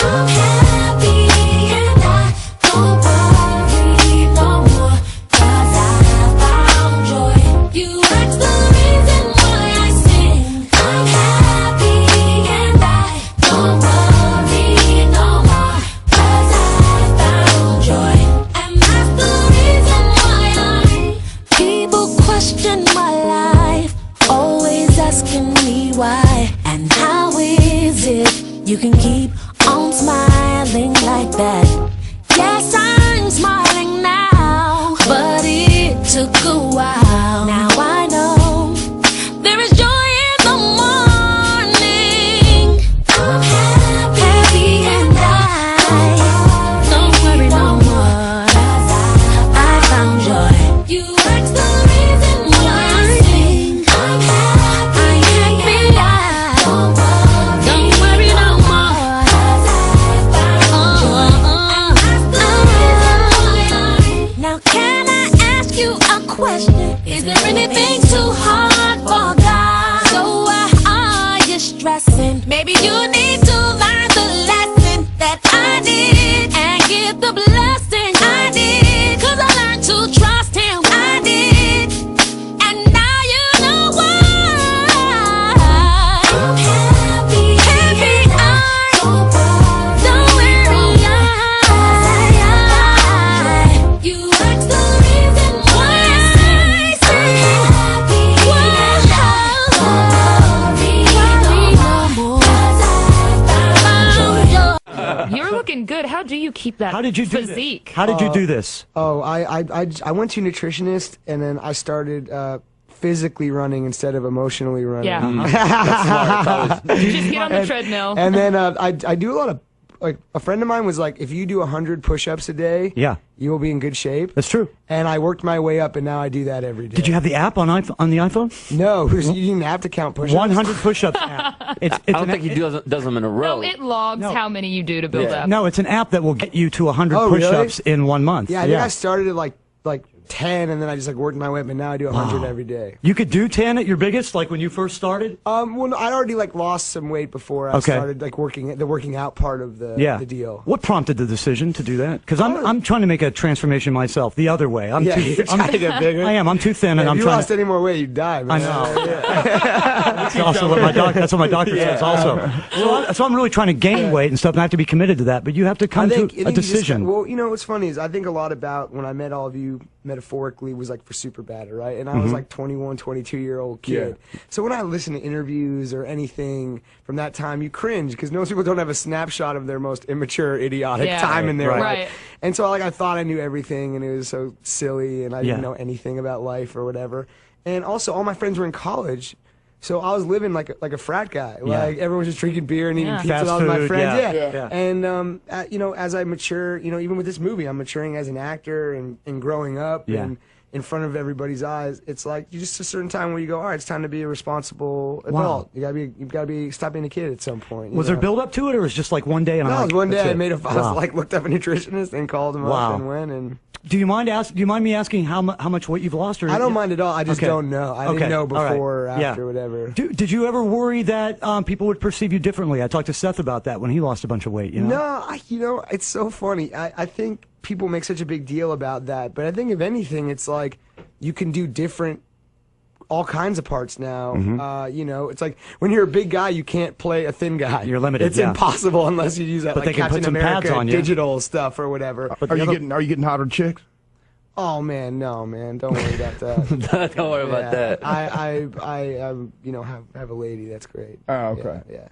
I'm happy and I don't worry no more, 'cause I found joy. You ask the reason why I sing. I'm happy and I don't worry no more, 'cause I found joy. And that's the reason why people question my life, always asking me why and how is it you can keep on smiling like that. Yes, I'm smiling now, but it took a while. Now I know there is joy in the morning. I'm happy and I don't worry no more, 'cause I found joy. You ask the reason why I sing. I'm happy and I don't worry no more, 'cause I found joy. And that's the reason why now can I ask you a question? Is there anything too hard for God? So why are you stressing? Maybe you need to learn the lesson that I did and get the blessing I did, 'cause I learned to trust him. I did, and now you know why. I'm happy, I don't worry, you ask the reason why I sing. Happy, worry no more, 'cause I found joy. You're looking good. How do you keep that How did you do physique? this? How did you do this? Oh, I went to a nutritionist, and then I started physically running instead of emotionally running. Yeah. Just get on the treadmill. And then I do a lot of, like, a friend of mine was like, if you do 100 push-ups a day, Yeah. you will be in good shape. That's true. And I worked my way up, and now I do that every day. Did you have the app on the iPhone? No, you didn't have to count push-ups. 100 push-ups app. It's I don't think he does them in a row. No, it logs how many you do to build up. No, it's an app that will get you to 100 Oh, really? push-ups in 1 month. Yeah, I think I started at like 10, and then I just like worked my way up, and now I do 100 every day. You could do 10 at your biggest, like when you first started? Well, no, I'd already like lost some weight before I started like the working out part of the deal. What prompted the decision to do that? Because I'm trying to make a transformation myself the other way. I'm you're trying to get bigger. I am. I'm too thin, and I'm if you trying. lost any more weight, you'd die. Man. I know. That's also what that's what my doctor says. Also, so I'm really trying to gain weight and stuff, and I have to be committed to that. But you have to come to a decision. Well, you know what's funny is I think a lot about when I met all of you metaphorically was like for Superbad, right? And I was like 21, 22-year-old kid. So when I listen to interviews or anything from that time, you cringe because most people don't have a snapshot of their most immature, idiotic time in their life. Right. And so like I thought I knew everything, and it was so silly, and I didn't know anything about life or whatever. And also, all my friends were in college. So I was living like a frat guy. Like everyone was just drinking beer and eating pizza with all my friends. And you know, as I mature, you know, even with this movie, I'm maturing as an actor and growing up and in front of everybody's eyes. It's like you just a certain time where you go, all right, it's time to be a responsible adult. You've got to be stop being a kid at some point. Was there build up to it, or was it just like one day? And no, I'm it was one day I made it. I was like looked up a nutritionist and called him up and went and. Do you mind me asking how much weight you've lost? Or I don't mind at all. I just don't know. I didn't know before or after, whatever. Did you ever worry that people would perceive you differently? I talked to Seth about that when he lost a bunch of weight. You know? No, you know, it's so funny. I think people make such a big deal about that, but I think if anything, it's like you can do all kinds of parts now. You know, it's like when you're a big guy, you can't play a thin guy. You're limited. It's impossible unless you use that but like they can Captain put some America pads on you. digital stuff or whatever. Are you getting hotter chicks? Oh man, no man, don't worry about that. Don't worry about that. I you know have a lady. That's great. Oh, okay. Yeah.